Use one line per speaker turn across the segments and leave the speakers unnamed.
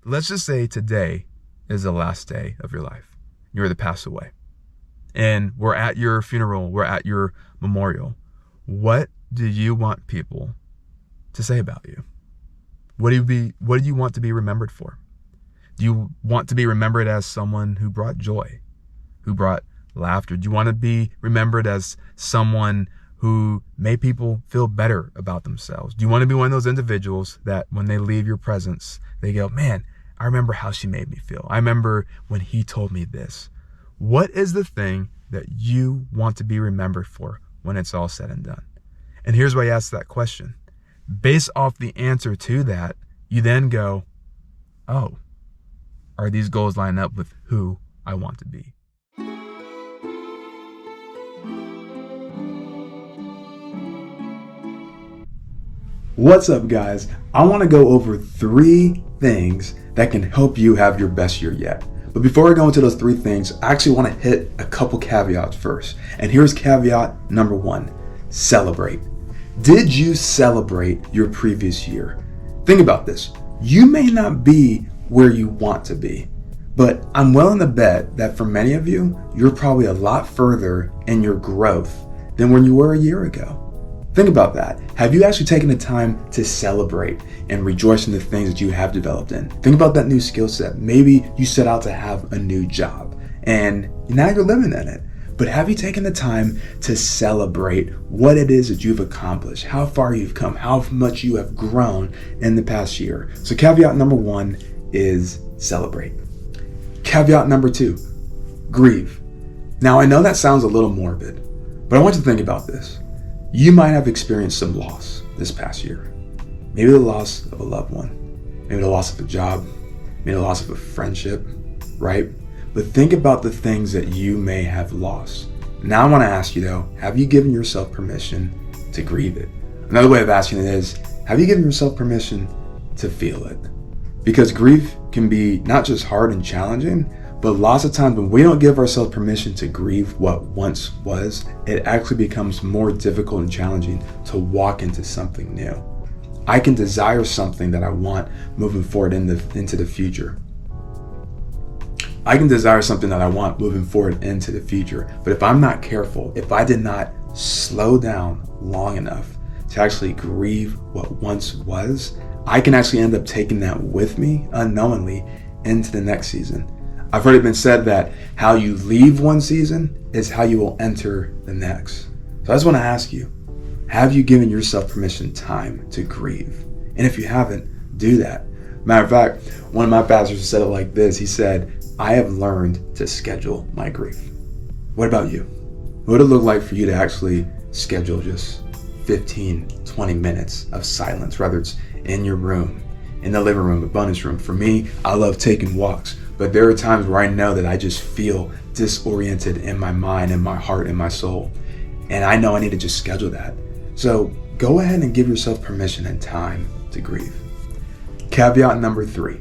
let's just say today is the last day of your life. You're to pass away. And we're at your funeral, we're at your memorial. What do you want people to say about you? What do you want to be remembered for? Do you want to be remembered as someone who brought joy, who brought laughter? Do you want to be remembered as someone who made people feel better about themselves? Do you want to be one of those individuals that when they leave your presence, they go, man, I remember how she made me feel. I remember when he told me this. What is the thing that you want to be remembered for when it's all said and done? And here's why I ask that question. Based off the answer to that, you then go, oh, are these goals line up with who I want to be?
What's up, guys? I want to go over 3 things that can help you have your best year yet. But before I go into those 3 things, I actually want to hit a couple caveats first. And here's caveat number 1, celebrate. Did you celebrate your previous year? Think about this. You may not be where you want to be, but I'm willing to bet that for many of you, you're probably a lot further in your growth than when you were a year ago. Think about that. Have you actually taken the time to celebrate and rejoice in the things that you have developed in? Think about that new skill set. Maybe you set out to have a new job and now you're living in it. But have you taken the time to celebrate what it is that you've accomplished, how far you've come, how much you have grown in the past year? So caveat number 1 is celebrate. Caveat number 2, grieve. Now I know that sounds a little morbid, but I want you to think about this. You might have experienced some loss this past year. Maybe the loss of a loved one, maybe the loss of a job, maybe the loss of a friendship, right? But think about the things that you may have lost. Now I want to ask you though, have you given yourself permission to grieve it? Another way of asking it is, have you given yourself permission to feel it? Because grief can be not just hard and challenging, but lots of times when we don't give ourselves permission to grieve what once was, it actually becomes more difficult and challenging to walk into something new. I can desire something that I want moving forward into the future. I can desire something that I want moving forward into the future. But if I'm not careful, if I did not slow down long enough to actually grieve what once was, I can actually end up taking that with me unknowingly into the next season. I've heard it been said that how you leave one season is how you will enter the next. So I just want to ask you, have you given yourself permission time to grieve? And if you haven't, do that. Matter of fact, one of my pastors said it like this. He said, I have learned to schedule my grief. What about you? What would it look like for you to actually schedule just 15, 20 minutes of silence, whether it's in your room, in the living room, abundance room? For me, I love taking walks, but there are times where I know that I just feel disoriented in my mind, in my heart, in my soul. And I know I need to just schedule that. So go ahead and give yourself permission and time to grieve. Caveat number 3,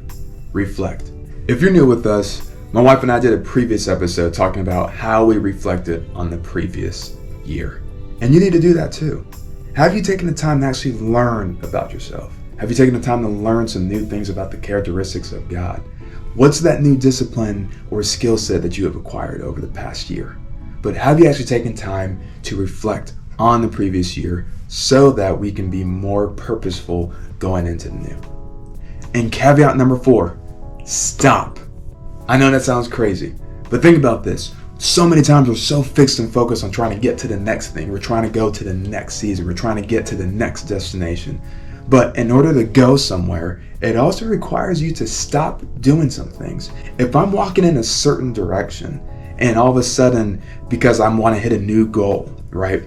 reflect. If you're new with us, my wife and I did a previous episode talking about how we reflected on the previous year. And you need to do that too. Have you taken the time to actually learn about yourself? Have you taken the time to learn some new things about the characteristics of God? What's that new discipline or skill set that you have acquired over the past year? But have you actually taken time to reflect on the previous year so that we can be more purposeful going into the new? And caveat number 4, stop. I know that sounds crazy, but think about this. So many times we're so fixed and focused on trying to get to the next thing. We're trying to go to the next season. We're trying to get to the next destination. But in order to go somewhere, it also requires you to stop doing some things. If I'm walking in a certain direction and all of a sudden, because I want to hit a new goal, right,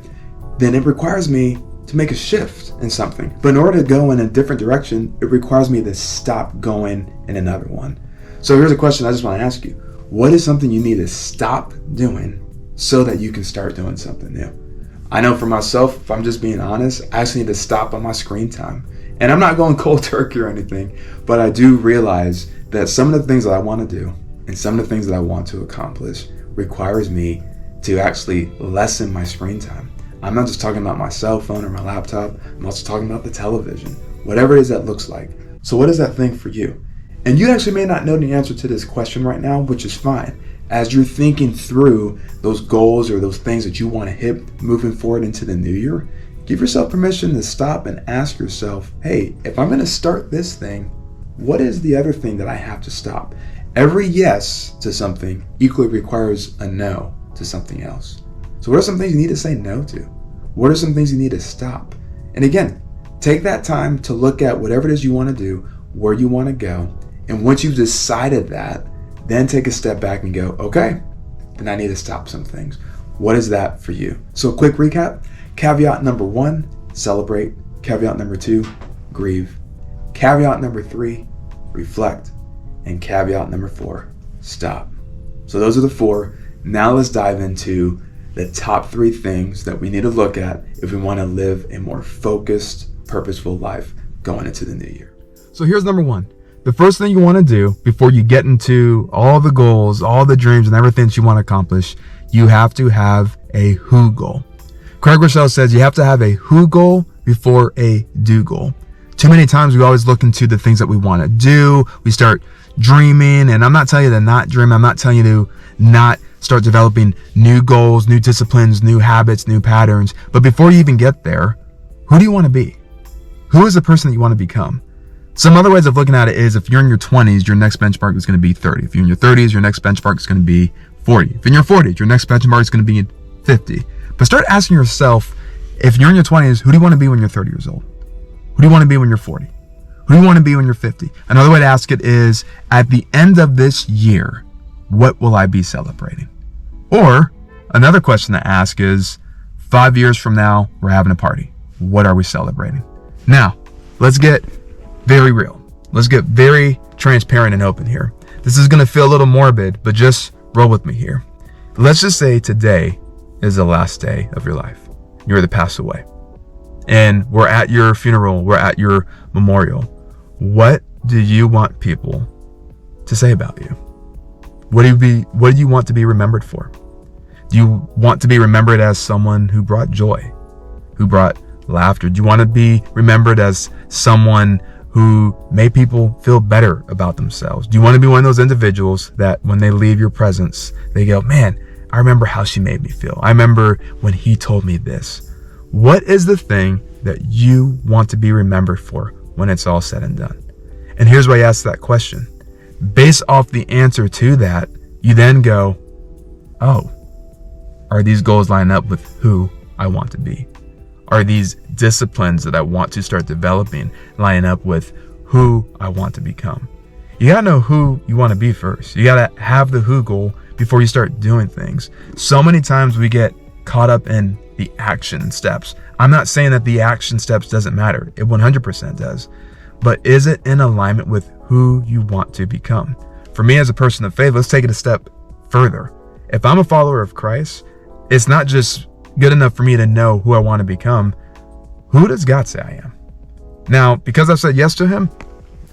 then it requires me to make a shift in something. But in order to go in a different direction, it requires me to stop going in another one. So here's a question I just want to ask you. What is something you need to stop doing so that you can start doing something new? I know for myself, if I'm just being honest, I actually need to stop on my screen time. And I'm not going cold turkey or anything, but I do realize that some of the things that I want to do and some of the things that I want to accomplish requires me to actually lessen my screen time. I'm not just talking about my cell phone or my laptop. I'm also talking about the television, whatever it is that looks like. So what is that thing for you? And you actually may not know the answer to this question right now, which is fine. As you're thinking through those goals or those things that you want to hit moving forward into the new year, give yourself permission to stop and ask yourself, hey, if I'm going to start this thing, what is the other thing that I have to stop? Every yes to something equally requires a no to something else. So what are some things you need to say no to? What are some things you need to stop? And again, take that time to look at whatever it is you want to do, where you want to go. And once you've decided that, then take a step back and go, okay, then I need to stop some things. What is that for you? So quick recap. Caveat number 1, celebrate. Caveat number 2, grieve. Caveat number 3, reflect. And caveat number 4, stop. So those are the 4. Now let's dive into the top 3 things that we need to look at if we want to live a more focused, purposeful life going into the new year.
So here's number 1. The first thing you want to do before you get into all the goals, all the dreams, and everything that you want to accomplish, you have to have a who goal. Craig Rochelle says you have to have a who goal before a do goal. Too many times we always look into the things that we want to do. We start dreaming, and I'm not telling you to not dream. I'm not telling you to not start developing new goals, new disciplines, new habits, new patterns. But before you even get there, who do you want to be? Who is the person that you want to become? Some other ways of looking at it is if you're in your 20s, your next benchmark is going to be 30. If you're in your 30s, your next benchmark is going to be 40. If you're in your 40s, your next benchmark is going to be 50. But start asking yourself, if you're in your 20s, who do you want to be when you're 30 years old? Who do you want to be when you're 40? Who do you want to be when you're 50? Another way to ask it is, at the end of this year, what will I be celebrating? Or another question to ask is, 5 years from now, we're having a party. What are we celebrating? Now, let's get very real. Let's get very transparent and open here. This is going to feel a little morbid, but just roll with me here. Let's just say today is the last day of your life. You're to pass away. And we're at your funeral. We're at your memorial. What do you want people to say about you? What do you want to be remembered for? Do you want to be remembered as someone who brought joy, who brought laughter? Do you want to be remembered as someone who made people feel better about themselves? Do you want to be one of those individuals that when they leave your presence, they go, man, I remember how she made me feel. I remember when he told me this. What is the thing that you want to be remembered for when it's all said and done? And here's why I ask that question. Based off the answer to that, you then go, oh, are these goals lining up with who I want to be? Are these disciplines that I want to start developing lining up with who I want to become? You gotta know who you want to be first. You gotta have the who goal before you start doing things. So many times we get caught up in the action steps. I'm not saying that the action steps doesn't matter. It 100% does. But is it in alignment with who you want to become? For me as a person of faith, let's take it a step further. If I'm a follower of Christ, it's not just good enough for me to know who I want to become. Who does God say I am? Now, because I've said yes to him,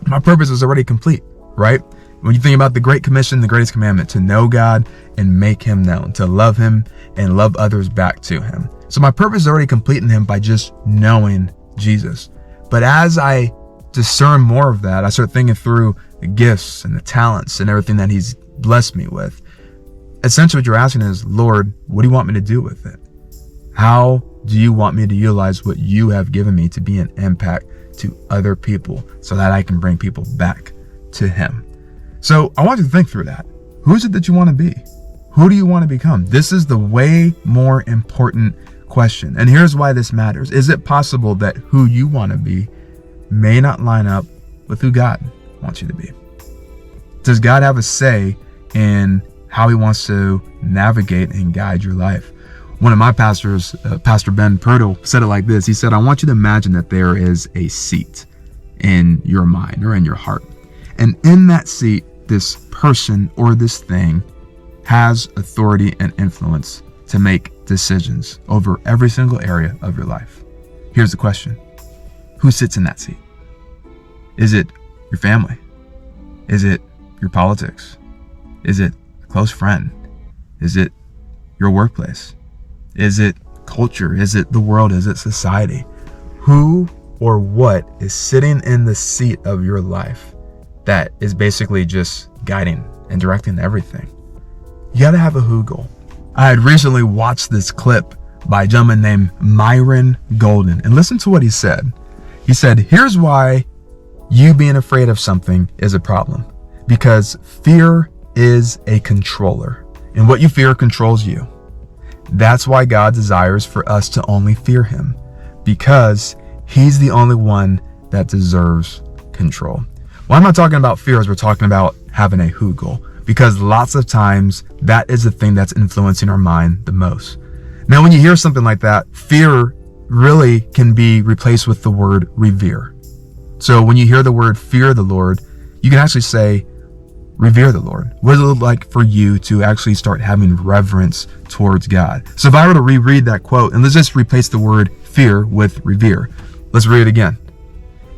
my purpose is already complete, right? When you think about the Great Commission, the greatest commandment, to know God and make him known, to love him and love others back to him. So my purpose is already complete in him by just knowing Jesus. But as I discern more of that, I start thinking through the gifts and the talents and everything that he's blessed me with. Essentially what you're asking is, Lord, what do you want me to do with it? How do you want me to utilize what you have given me to be an impact to other people so that I can bring people back to him? So I want you to think through that. Who is it that you want to be? Who do you want to become? This is the way more important question. And here's why this matters. Is it possible that who you want to be may not line up with who God wants you to be? Does God have a say in how he wants to navigate and guide your life? One of my pastors, Pastor Ben Pirtle, said it like this. He said, I want you to imagine that there is a seat in your mind or in your heart. And in that seat, this person or this thing has authority and influence to make decisions over every single area of your life. Here's the question. Who sits in that seat? Is it your family? Is it your politics? Is it a close friend? Is it your workplace? Is it culture? Is it the world? Is it society? Who or what is sitting in the seat of your life that is basically just guiding and directing everything. You got to have a who goal. I had recently watched this clip by a gentleman named Myron Golden, and listen to what he said. He said, here's why you being afraid of something is a problem. Because fear is a controller, and what you fear controls you. That's why God desires for us to only fear him, because he's the only one that deserves control. Why am I talking about fear as we're talking about having a who goal? Because lots of times that is the thing that's influencing our mind the most. Now, when you hear something like that, fear really can be replaced with the word revere. So when you hear the word fear the Lord, you can actually say revere the Lord. What does it look like for you to actually start having reverence towards God? So if I were to reread that quote, and let's just replace the word fear with revere. Let's read it again.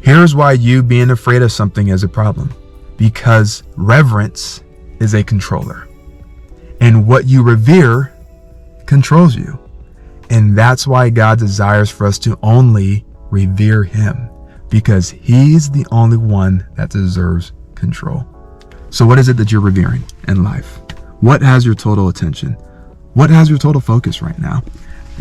Here's why you being afraid of something is a problem. Because reverence is a controller. And what you revere controls you. And that's why God desires for us to only revere him, because he's the only one that deserves control. So what is it that you're revering in life? What has your total attention? What has your total focus right now?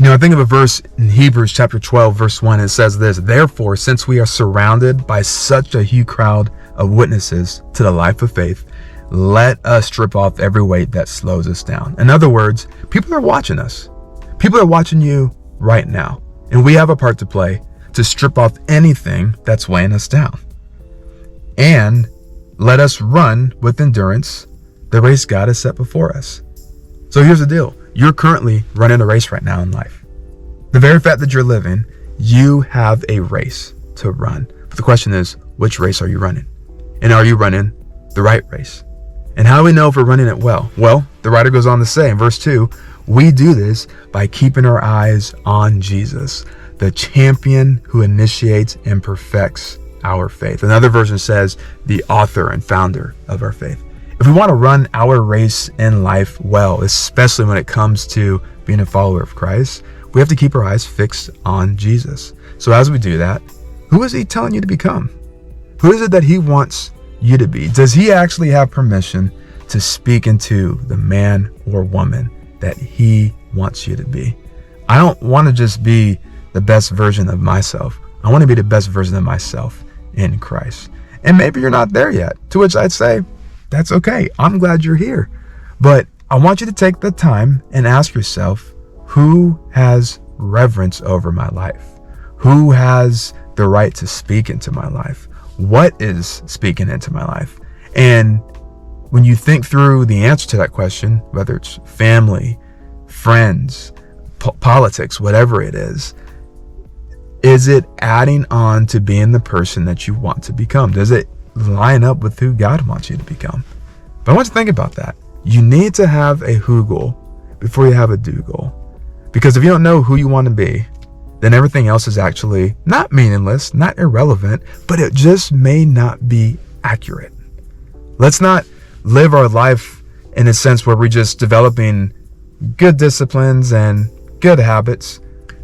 I think of a verse in Hebrews chapter 12, verse 1. It says this, therefore, since we are surrounded by such a huge crowd of witnesses to the life of faith, let us strip off every weight that slows us down. In other words, people are watching us. People are watching you right now. And we have a part to play to strip off anything that's weighing us down. And let us run with endurance the race God has set before us. So here's the deal. You're currently running a race right now in life. The very fact that you're living, you have a race to run. But the question is, which race are you running? And are you running the right race? And how do we know if we're running it well? Well, the writer goes on to say in verse 2, we do this by keeping our eyes on Jesus, the champion who initiates and perfects our faith. Another version says the author and founder of our faith. If we want to run our race in life well, especially when it comes to being a follower of Christ, we have to keep our eyes fixed on Jesus. So as we do that, who is he telling you to become? Who is it that he wants you to be? Does he actually have permission to speak into the man or woman that he wants you to be? I don't want to just be the best version of myself. I want to be the best version of myself in Christ. And maybe you're not there yet, to which I'd say, that's okay. I'm glad you're here. But I want you to take the time and ask yourself, who has reverence over my life? Who has the right to speak into my life? What is speaking into my life? And when you think through the answer to that question, whether it's family, friends, politics, whatever it is it adding on to being the person that you want to become? Does it line up with who God wants you to become? But I want you to think about that. You need to have a who goal before you have a do goal. Because if you don't know who you want to be, then everything else is actually not meaningless, not irrelevant, but it just may not be accurate. Let's not live our life in a sense where we're just developing good disciplines and good habits.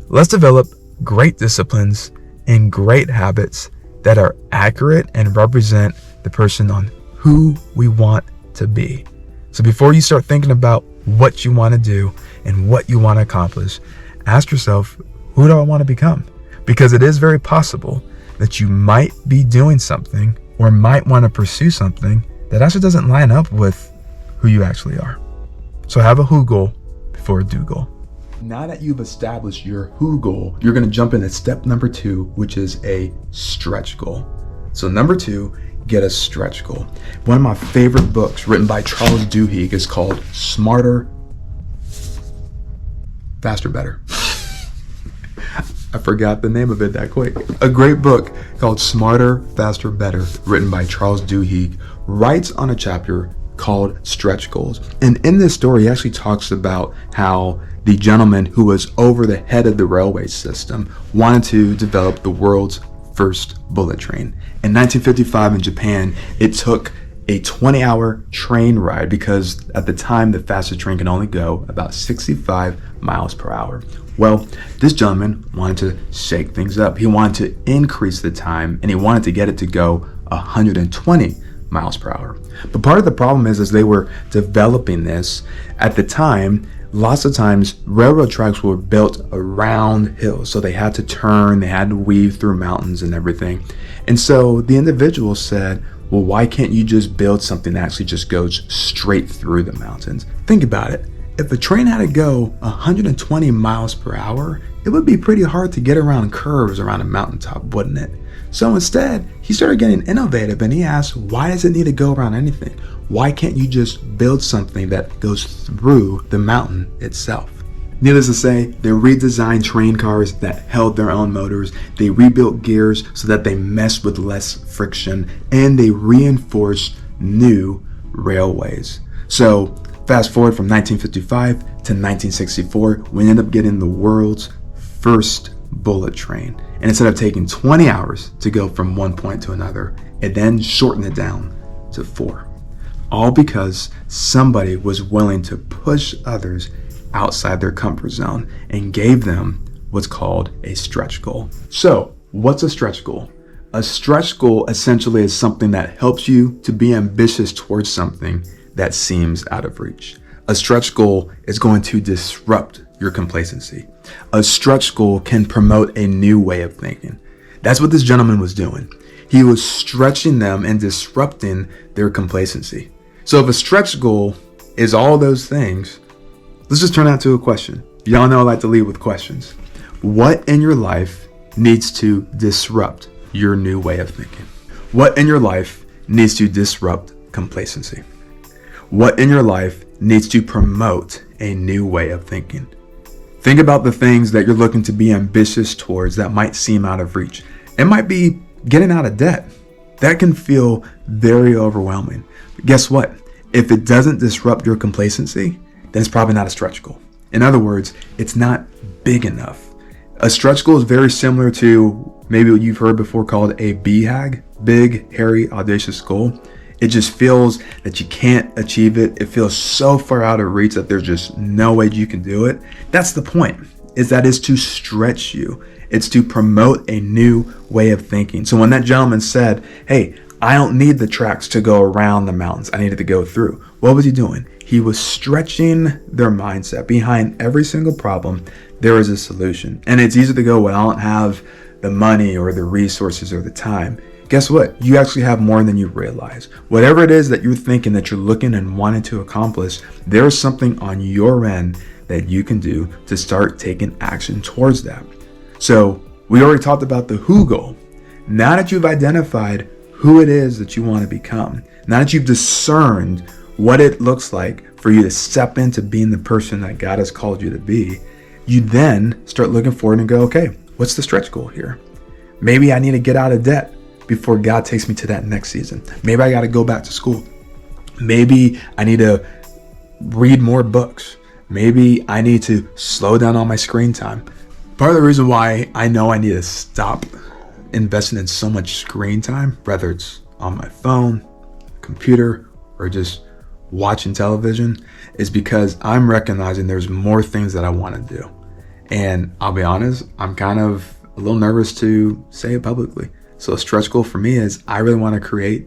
Let's develop great disciplines and great habits that are accurate and represent the person on who we want to be. So before you start thinking about what you want to do and what you want to accomplish, ask yourself, who do I want to become? Because it is very possible that you might be doing something or might want to pursue something that actually doesn't line up with who you actually are. So have a who goal before a do goal. Now that you've established your who goal, you're going to jump into step number 2, which is a stretch goal. So number 2, get a stretch goal. One of my favorite books written by Charles Duhigg is called S.M.A.R.T.E.R. Faster, Better. I forgot the name of it that quick. A great book called S.M.A.R.T.E.R. Faster, Better, written by Charles Duhigg, writes on a chapter called Stretch Goals. And in this story, he actually talks about how the gentleman who was over the head of the railway system wanted to develop the world's first bullet train. In 1955 in Japan, it took a 20-hour train ride because at the time the fastest train can only go about 65 miles per hour. Well, this gentleman wanted to shake things up. He wanted to increase the time and he wanted to get it to go 120
miles per hour. But part of the problem is, as they were developing this at the time, lots of times railroad tracks were built around hills. So they had to turn, they had to weave through mountains and everything. And so the individual said, well, why can't you just build something that actually just goes straight through the mountains? Think about it. If a train had to go 120 miles per hour, it would be pretty hard to get around curves around a mountaintop, wouldn't it? So instead, he started getting innovative and he asked, why does it need to go around anything? Why can't you just build something that goes through the mountain itself? Needless to say, they redesigned train cars that held their own motors. They rebuilt gears so that they messed with less friction, and they reinforced new railways. So fast forward from 1955 to 1964, we end up getting the world's first bullet train. And instead of taking 20 hours to go from one point to another, it then shortened it down to 4. All because somebody was willing to push others outside their comfort zone and gave them what's called a stretch goal. So, what's a stretch goal? A stretch goal essentially is something that helps you to be ambitious towards something that seems out of reach. A stretch goal is going to disrupt your complacency. A stretch goal can promote a new way of thinking. That's what this gentleman was doing. He was stretching them and disrupting their complacency. So if a stretch goal is all those things, let's just turn that to a question. Y'all know I like to lead with questions. What in your life needs to disrupt your new way of thinking? What in your life needs to disrupt complacency? What in your life needs to promote a new way of thinking? Think about the things that you're looking to be ambitious towards that might seem out of reach. It might be getting out of debt. That can feel very overwhelming. But guess what? If it doesn't disrupt your complacency, then it's probably not a stretch goal. In other words, it's not big enough. A stretch goal is very similar to maybe what you've heard before called a BHAG, big, hairy, audacious goal. It just feels that you can't achieve it. It feels so far out of reach that there's just no way you can do it. That's the point, is that it's to stretch you. It's to promote a new way of thinking. So when that gentleman said, hey, I don't need the tracks to go around the mountains, I needed to go through. What was he doing? He was stretching their mindset. Behind every single problem, there is a solution. And it's easy to go, well, I don't have the money or the resources or the time. Guess what? You actually have more than you realize. Whatever it is that you're thinking that you're looking and wanting to accomplish, there is something on your end that you can do to start taking action towards that. So we already talked about the who goal. Now that you've identified who it is that you want to become, now that you've discerned what it looks like for you to step into being the person that God has called you to be, you then start looking forward and go, okay, what's the stretch goal here? Maybe I need to get out of debt before God takes me to that next season. Maybe I got to go back to school. Maybe I need to read more books. Maybe I need to slow down on my screen time. Part of the reason why I know I need to stop investing in so much screen time, whether it's on my phone, computer, or just watching television, is because I'm recognizing there's more things that I want to do. And I'll be honest, I'm kind of a little nervous to say it publicly. So a stretch goal for me is I really want to create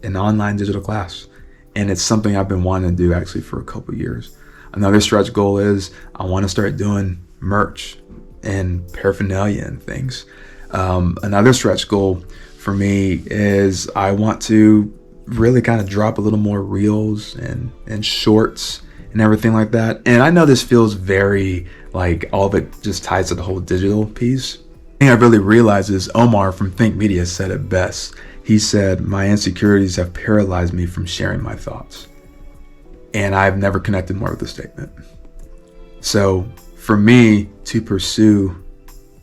an online digital class. And it's something I've been wanting to do actually for a couple of years. Another stretch goal is I want to start doing merch and paraphernalia and things. Another stretch goal for me is I want to really kind of drop a little more reels and shorts and everything like that. And I know this feels very like all of it just ties to the whole digital piece. The thing I really realized is Omar from Think Media said it best. He said, my insecurities have paralyzed me from sharing my thoughts. And I've never connected more with the statement. So for me to pursue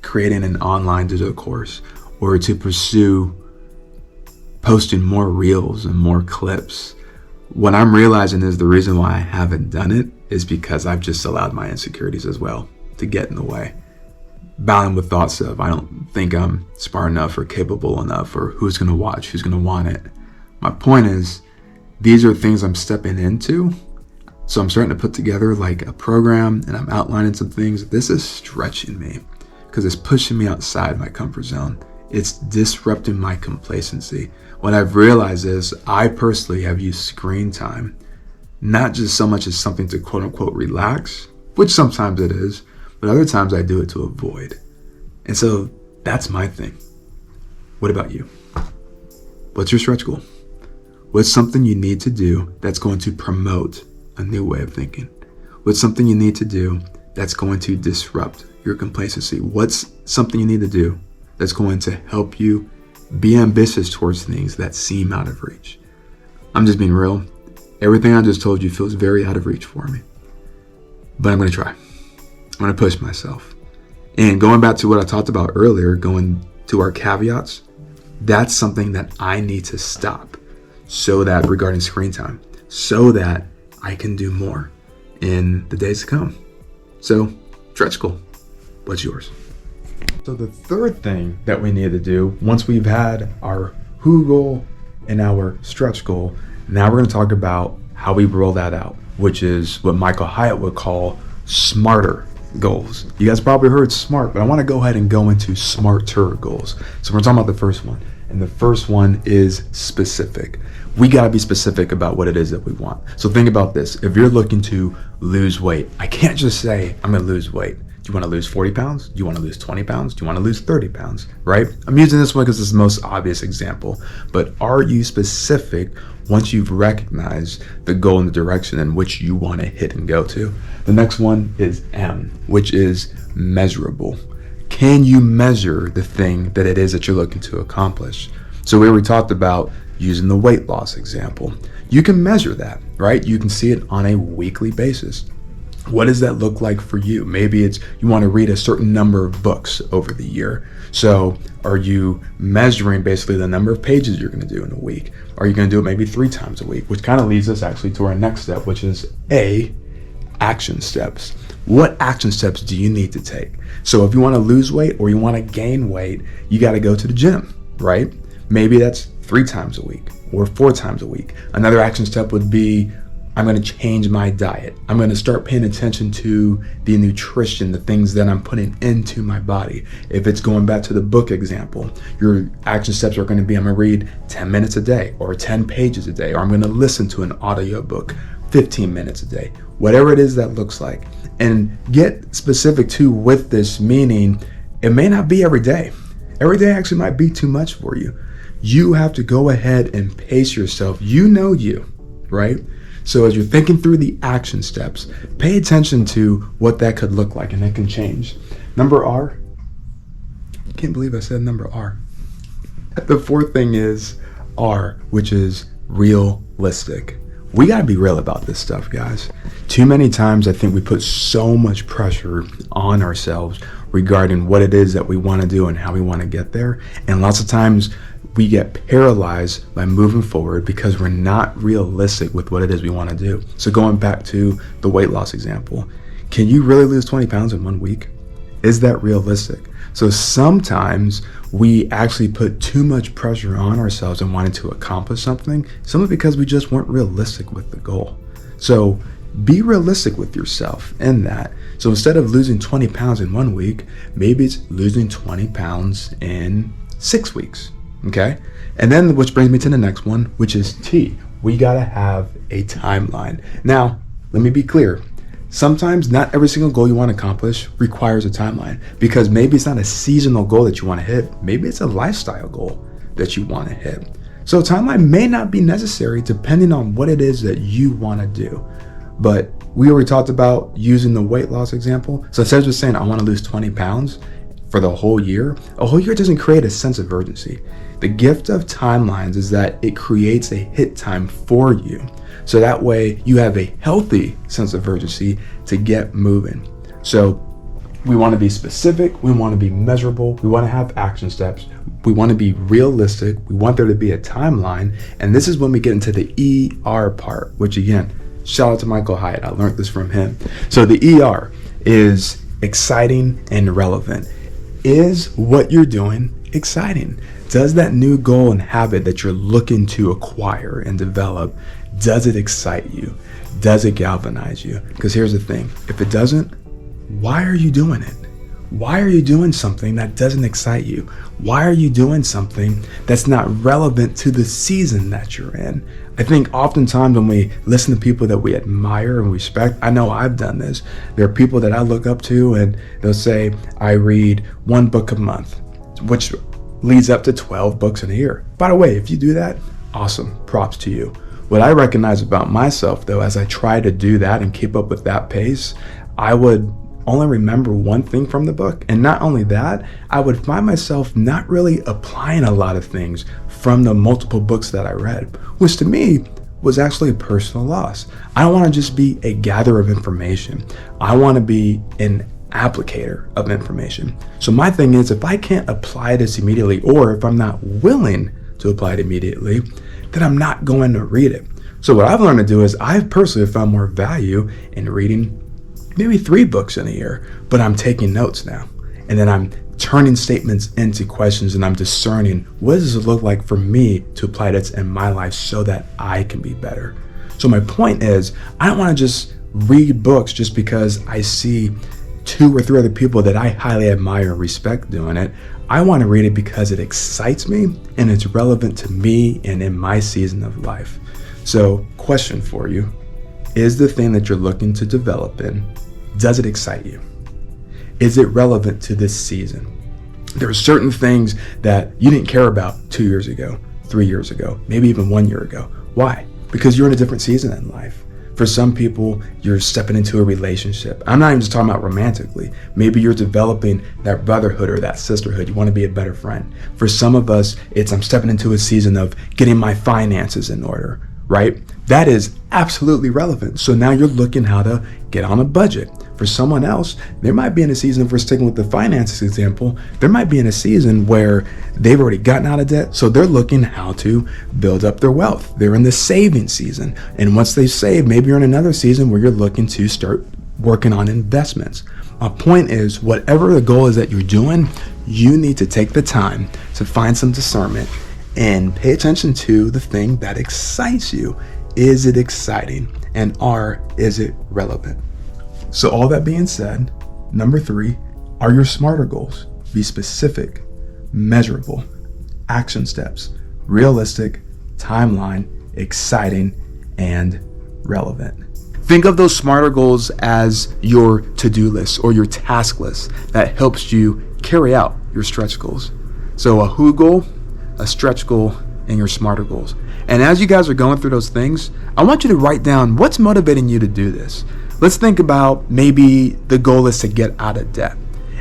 creating an online digital course or to pursue posting more reels and more clips, what I'm realizing is the reason why I haven't done it is because I've just allowed my insecurities as well to get in the way. Battling with thoughts of I don't think I'm smart enough or capable enough, or who's going to watch, who's going to want it. My point is, these are things I'm stepping into. So I'm starting to put together like a program and I'm outlining some things. This is stretching me because it's pushing me outside my comfort zone. It's disrupting my complacency. What I've realized is I personally have used screen time not just so much as something to quote unquote relax, which sometimes it is, but other times I do it to avoid. And so that's my thing. What about you? What's your stretch goal? What's something you need to do that's going to promote a new way of thinking? What's something you need to do that's going to disrupt your complacency? What's something you need to do that's going to help you be ambitious towards things that seem out of reach? I'm just being real. Everything I just told you feels very out of reach for me. But I'm going to try. I'm going to push myself. And going back to what I talked about earlier, going to our caveats, that's something that I need to stop so that regarding screen time, so that I can do more in the days to come. So, stretch goal. What's yours? So the third thing that we need to do, once we've had our who goal and our stretch goal, now we're going to talk about how we roll that out, which is what Michael Hyatt would call smarter goals. You guys probably heard SMART, but I want to go ahead and go into S.M.A.R.T.E.R goals. So we're talking about the first one. And the first one is specific. We got to be specific about what it is that we want. So think about this. If you're looking to lose weight, I can't just say, I'm going to lose weight. Do you want to lose 40 pounds? Do you want to lose 20 pounds? Do you want to lose 30 pounds? Right? I'm using this one because it's the most obvious example. But are you specific once you've recognized the goal and the direction in which you want to hit and go to? The next one is M, which is measurable. Can you measure the thing that it is that you're looking to accomplish? So we already talked about using the weight loss example. You can measure that, right? You can see it on a weekly basis. What does that look like for you? Maybe it's you want to read a certain number of books over the year. So are you measuring basically the number of pages you're going to do in a week? Are you going to do it maybe 3 times a week? Which kind of leads us actually to our next step, which is action steps. What action steps do you need to take? So if you want to lose weight or you want to gain weight, you got to go to the gym, right? Maybe that's 3 times a week or 4 times a week. Another action step would be, I'm going to change my diet. I'm going to start paying attention to the nutrition, the things that I'm putting into my body. If it's going back to the book example, your action steps are going to be, I'm going to read 10 minutes a day or 10 pages a day, or I'm going to listen to an audiobook 15 minutes a day, whatever it is that looks like. And get specific too with this, meaning it may not be every day. Every day actually might be too much for you. You have to go ahead and pace yourself. You know you, right? So as you're thinking through the action steps, pay attention to what that could look like, and it can change. Number R. I can't believe I said number R. The fourth thing is R, which is realistic. We got to be real about this stuff, guys. Too many times I think we put so much pressure on ourselves regarding what it is that we want to do and how we want to get there. And lots of times we get paralyzed by moving forward because we're not realistic with what it is we want to do. So going back to the weight loss example, can you really lose 20 pounds in 1 week? Is that realistic? So sometimes we actually put too much pressure on ourselves and wanting to accomplish something, simply because we just weren't realistic with the goal. So be realistic with yourself in that. So instead of losing 20 pounds in 1 week, maybe it's losing 20 pounds in 6 weeks. Okay? And then which brings me to the next one, which is T. We got to have a timeline. Now, let me be clear. Sometimes not every single goal you want to accomplish requires a timeline, because maybe it's not a seasonal goal that you want to hit. Maybe it's a lifestyle goal that you want to hit. So a timeline may not be necessary depending on what it is that you want to do. But we already talked about using the weight loss example. So instead of just saying, I want to lose 20 pounds for the whole year, a whole year doesn't create a sense of urgency. The gift of timelines is that it creates a hit time for you. So that way you have a healthy sense of urgency to get moving. So we want to be specific. We want to be measurable. We want to have action steps. We want to be realistic. We want there to be a timeline. And this is when we get into the ER part, which again, shout out to Michael Hyatt. I learned this from him. So the ER is exciting and relevant. Is what you're doing exciting? Does that new goal and habit that you're looking to acquire and develop, does it excite you? Does it galvanize you? Because here's the thing. If it doesn't, why are you doing it? Why are you doing something that doesn't excite you? Why are you doing something that's not relevant to the season that you're in? I think oftentimes when we listen to people that we admire and respect, I know I've done this. There are people that I look up to and they'll say, I read 1 book a month, which leads up to 12 books in a year. By the way, if you do that, awesome, props to you. What I recognize about myself though, as I try to do that and keep up with that pace, I would only remember one thing from the book. And not only that, I would find myself not really applying a lot of things from the multiple books that I read, which to me was actually a personal loss. I don't want to just be a gatherer of information. I want to be an applicator of information. So my thing is, if I can't apply this immediately, or if I'm not willing to apply it immediately, then I'm not going to read it. So what I've learned to do is I've personally found more value in reading maybe 3 books in a year, but I'm taking notes now. And then I'm turning statements into questions and I'm discerning what does it look like for me to apply this in my life so that I can be better. So my point is, I don't want to just read books just because I see 2 or 3 other people that I highly admire and respect doing it. I want to read it because it excites me and it's relevant to me and in my season of life. So, question for you, is the thing that you're looking to develop in, does it excite you? Is it relevant to this season? There are certain things that you didn't care about 2 years ago, 3 years ago, maybe even 1 year ago. Why? Because you're in a different season in life. For some people, you're stepping into a relationship. I'm not even just talking about romantically. Maybe you're developing that brotherhood or that sisterhood. You want to be a better friend. For some of us, it's I'm stepping into a season of getting my finances in order, right? That is absolutely relevant. So now you're looking how to get on a budget. For someone else, there might be in a season, if we're sticking with the finances example, there might be in a season where they've already gotten out of debt. So they're looking how to build up their wealth. They're in the saving season. And once they save, maybe you're in another season where you're looking to start working on investments. My point is, whatever the goal is that you're doing, you need to take the time to find some discernment and pay attention to the thing that excites you. Is it exciting? And is it relevant? So all that being said, number 3, are your S.M.A.R.T.E.R goals. Be specific, measurable, action steps, realistic, timeline, exciting, and relevant. Think of those S.M.A.R.T.E.R goals as your to-do list or your task list that helps you carry out your stretch goals. So a who goal, a stretch goal, and your S.M.A.R.T.E.R goals. And as you guys are going through those things, I want you to write down what's motivating you to do this. Let's think about maybe the goal is to get out of debt.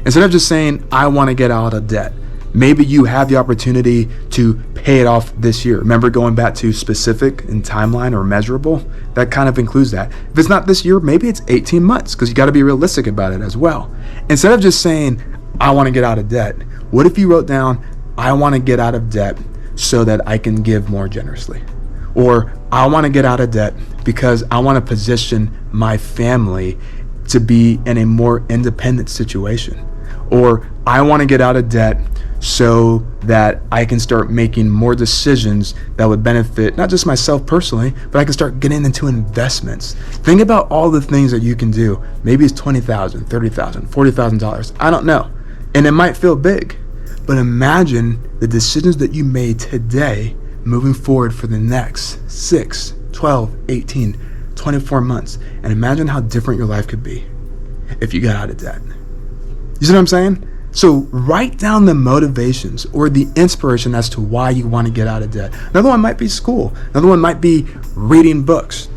Instead of just saying, I want to get out of debt, maybe you have the opportunity to pay it off this year. Remember going back to specific and timeline or measurable? That kind of includes that. If it's not this year, maybe it's 18 months because you got to be realistic about it as well. Instead of just saying, I want to get out of debt, what if you wrote down, I want to get out of debt so that I can give more generously? Or I want to get out of debt because I want to position my family to be in a more independent situation. Or I want to get out of debt so that I can start making more decisions that would benefit not just myself personally, but I can start getting into investments. Think about all the things that you can do. Maybe it's $20,000, $30,000, $40,000. I don't know. And it might feel big, but imagine the decisions that you made today moving forward for the next 6, 12, 18, 24 months. And imagine how different your life could be if you got out of debt. You see what I'm saying? So write down the motivations or the inspiration as to why you want to get out of debt. Another one might be school. Another one might be reading books.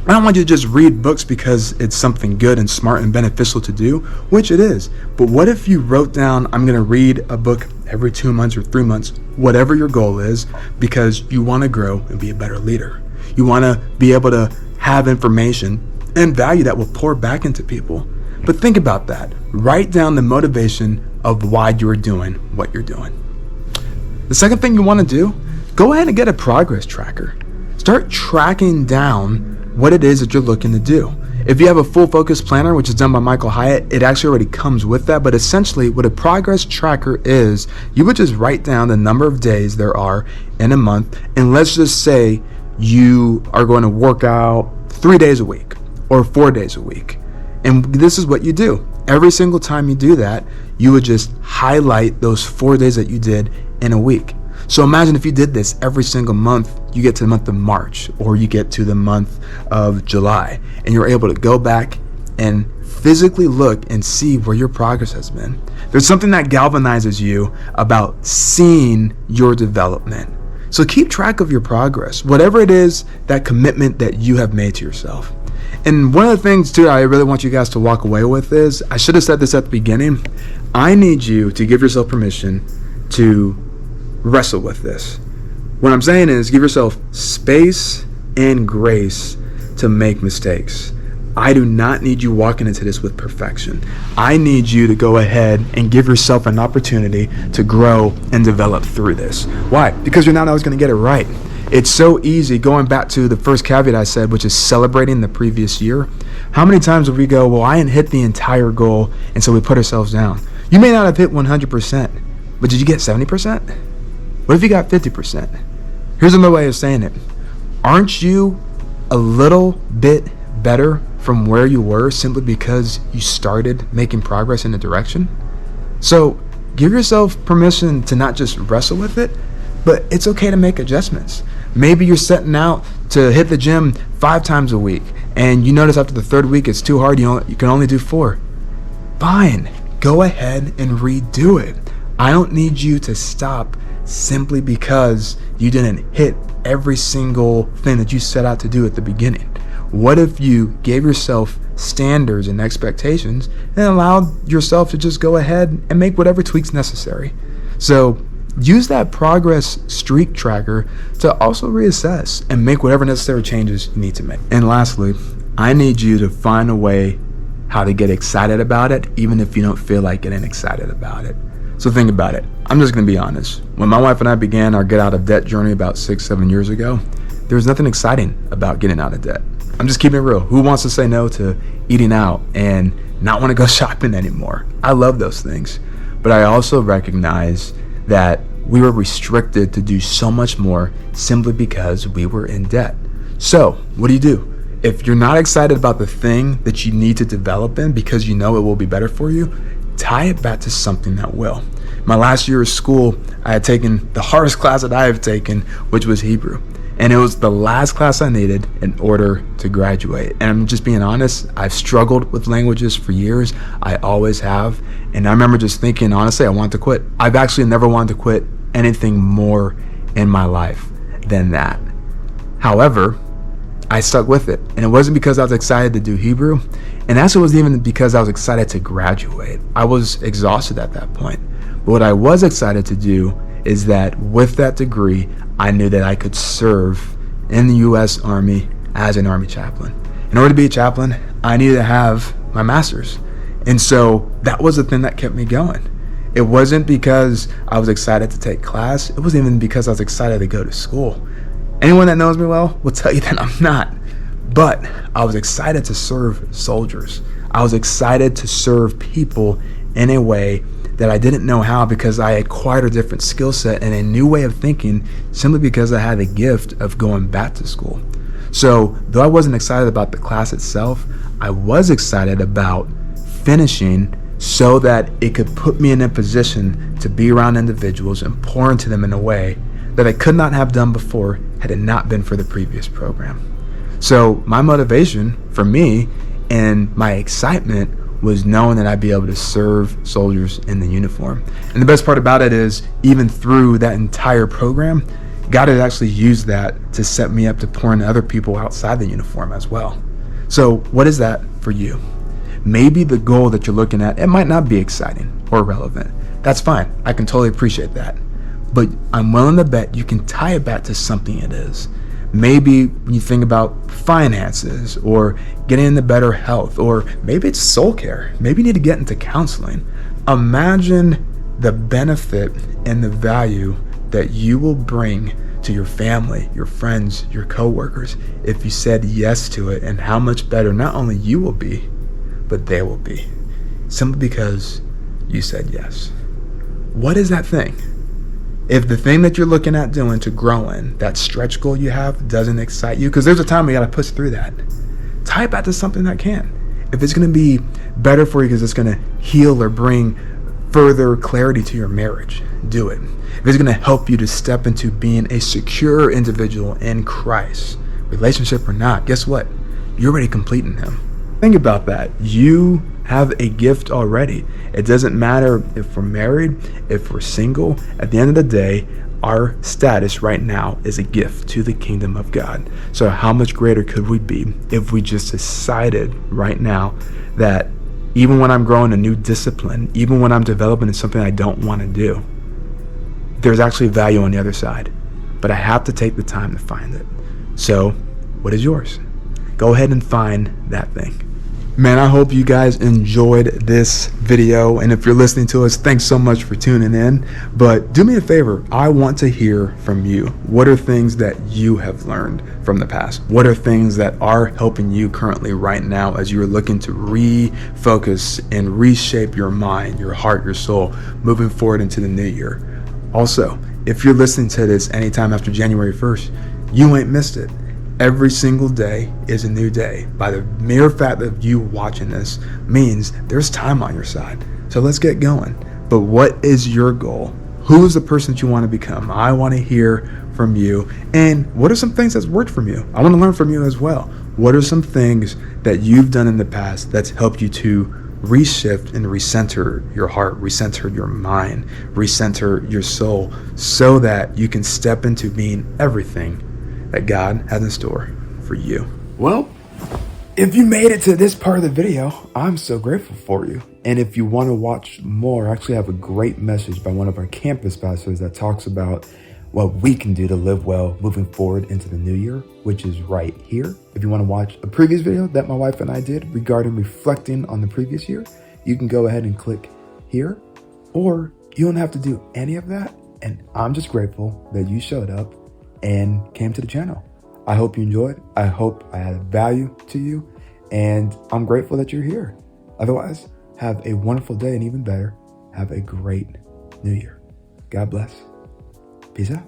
I don't want you to just read books because it's something good and smart and beneficial to do, which it is. But what if you wrote down, I'm going to read a book every 2 months or 3 months, whatever your goal is, because you want to grow and be a better leader. You want to be able to have information and value that will pour back into people. But think about that. Write down the motivation of why you're doing what you're doing. The second thing you want to do, go ahead and get a progress tracker. Start tracking down what it is that you're looking to do. If you have a full focus planner, which is done by Michael Hyatt, it actually already comes with that. But essentially what a progress tracker is, you would just write down the number of days there are in a month. And let's just say you are going to work out 3 days a week or 4 days a week. And this is what you do. every single time you do that, you would just highlight those 4 days that you did in a week. So imagine if you did this every single month, you get to the month of March, or you get to the month of July, and you're able to go back and physically look and see where your progress has been. There's something that galvanizes you about seeing your development. So keep track of your progress, whatever it is, that commitment that you have made to yourself. And one of the things too I really want you guys to walk away with is, I should have said this at the beginning, I need you to give yourself permission to wrestle with this. What I'm saying is, give yourself space and grace to make mistakes. I do not need you walking into this with perfection. I need you to go ahead and give yourself an opportunity to grow and develop through this. Why? Because you're not always going to get it right. It's so easy, going back to the first caveat I said, which is celebrating the previous year. How many times would we go, well, I didn't hit the entire goal, and so we put ourselves down. You may not have hit 100%, but did you get 70%? What if you got 50%? Here's another way of saying it. Aren't you a little bit better from where you were simply because you started making progress in a direction? So give yourself permission to not just wrestle with it, but it's okay to make adjustments. Maybe you're setting out to hit the gym 5 times a week, and you notice after the 3rd week it's too hard, you can only do 4. Fine, go ahead and redo it. I don't need you to stop simply because you didn't hit every single thing that you set out to do at the beginning. What if you gave yourself standards and expectations and allowed yourself to just go ahead and make whatever tweaks necessary? So use that progress streak tracker to also reassess and make whatever necessary changes you need to make. And lastly, I need you to find a way how to get excited about it, even if you don't feel like getting excited about it. So think about it. I'm just going to be honest. When my wife and I began our get out of debt journey about 6-7 years ago, there was nothing exciting about getting out of debt. I'm just keeping it real. Who wants to say no to eating out and not want to go shopping anymore? I love those things. But I also recognize that we were restricted to do so much more simply because we were in debt. So what do? If you're not excited about the thing that you need to develop in because you know it will be better for you, tie it back to something that will. My last year of school, I had taken the hardest class that I have taken, which was Hebrew. And it was the last class I needed in order to graduate. And I'm just being honest, I've struggled with languages for years. I always have. And I remember just thinking, honestly, I want to quit. I've actually never wanted to quit anything more in my life than that. However, I stuck with it. And it wasn't because I was excited to do Hebrew. And actually, it wasn't even because I was excited to graduate. I was exhausted at that point. But what I was excited to do is that with that degree, I knew that I could serve in the U.S. Army as an Army chaplain. In order to be a chaplain, I needed to have my master's. And so that was the thing that kept me going. It wasn't because I was excited to take class. It wasn't even because I was excited to go to school. Anyone that knows me well will tell you that I'm not. But I was excited to serve soldiers. I was excited to serve people in a way that I didn't know how, because I acquired a different skill set and a new way of thinking simply because I had the gift of going back to school. So though I wasn't excited about the class itself, I was excited about finishing so that it could put me in a position to be around individuals and pour into them in a way that I could not have done before had it not been for the previous program. So my motivation for me and my excitement was knowing that I'd be able to serve soldiers in the uniform. And the best part about it is, even through that entire program, God had actually used that to set me up to pour into other people outside the uniform as well. So what is that for you? Maybe the goal that you're looking at, it might not be exciting or relevant. That's fine. I can totally appreciate that. But I'm willing to bet you can tie it back to something it is. Maybe when you think about finances or getting into better health, or maybe it's soul care. Maybe you need to get into counseling. Imagine the benefit and the value that you will bring to your family, your friends, your coworkers if you said yes to it, and how much better not only you will be, but they will be, simply because you said yes. What is that thing? If the thing that you're looking at doing to grow in, that stretch goal you have, doesn't excite you, because there's a time we got to push through that, tie it back to something that can. If it's going to be better for you because it's going to heal or bring further clarity to your marriage, do it. If it's going to help you to step into being a secure individual in Christ, relationship or not, guess what? You're already complete in Him. Think about that. You have a gift already. It doesn't matter if we're married, if we're single. At the end of the day, our status right now is a gift to the kingdom of God. So how much greater could we be if we just decided right now that even when I'm growing a new discipline, even when I'm developing something I don't want to do, there's actually value on the other side. But I have to take the time to find it. So what is yours? Go ahead and find that thing. Man, I hope you guys enjoyed this video. And if you're listening to us, thanks so much for tuning in. But do me a favor. I want to hear from you. What are things that you have learned from the past? What are things that are helping you currently right now as you're looking to refocus and reshape your mind, your heart, your soul, moving forward into the new year? Also, if you're listening to this anytime after January 1st, you ain't missed it. Every single day is a new day. By the mere fact of you watching this means there's time on your side. So let's get going. But what is your goal? Who is the person that you want to become? I want to hear from you. And what are some things that's worked from you? I want to learn from you as well. What are some things that you've done in the past that's helped you to reshift and recenter your heart, recenter your mind, recenter your soul so that you can step into being everything that God has in store for you? Well, if you made it to this part of the video, I'm so grateful for you. And if you want to watch more, I actually have a great message by one of our campus pastors that talks about what we can do to live well moving forward into the new year, which is right here. If you want to watch a previous video that my wife and I did regarding reflecting on the previous year, you can go ahead and click here, or you don't have to do any of that. And I'm just grateful that you showed up and came to the channel. I hope you enjoyed. I hope I added value to you, and I'm grateful that you're here. Otherwise, have a wonderful day, and even better, have a great new year. God bless. Peace out.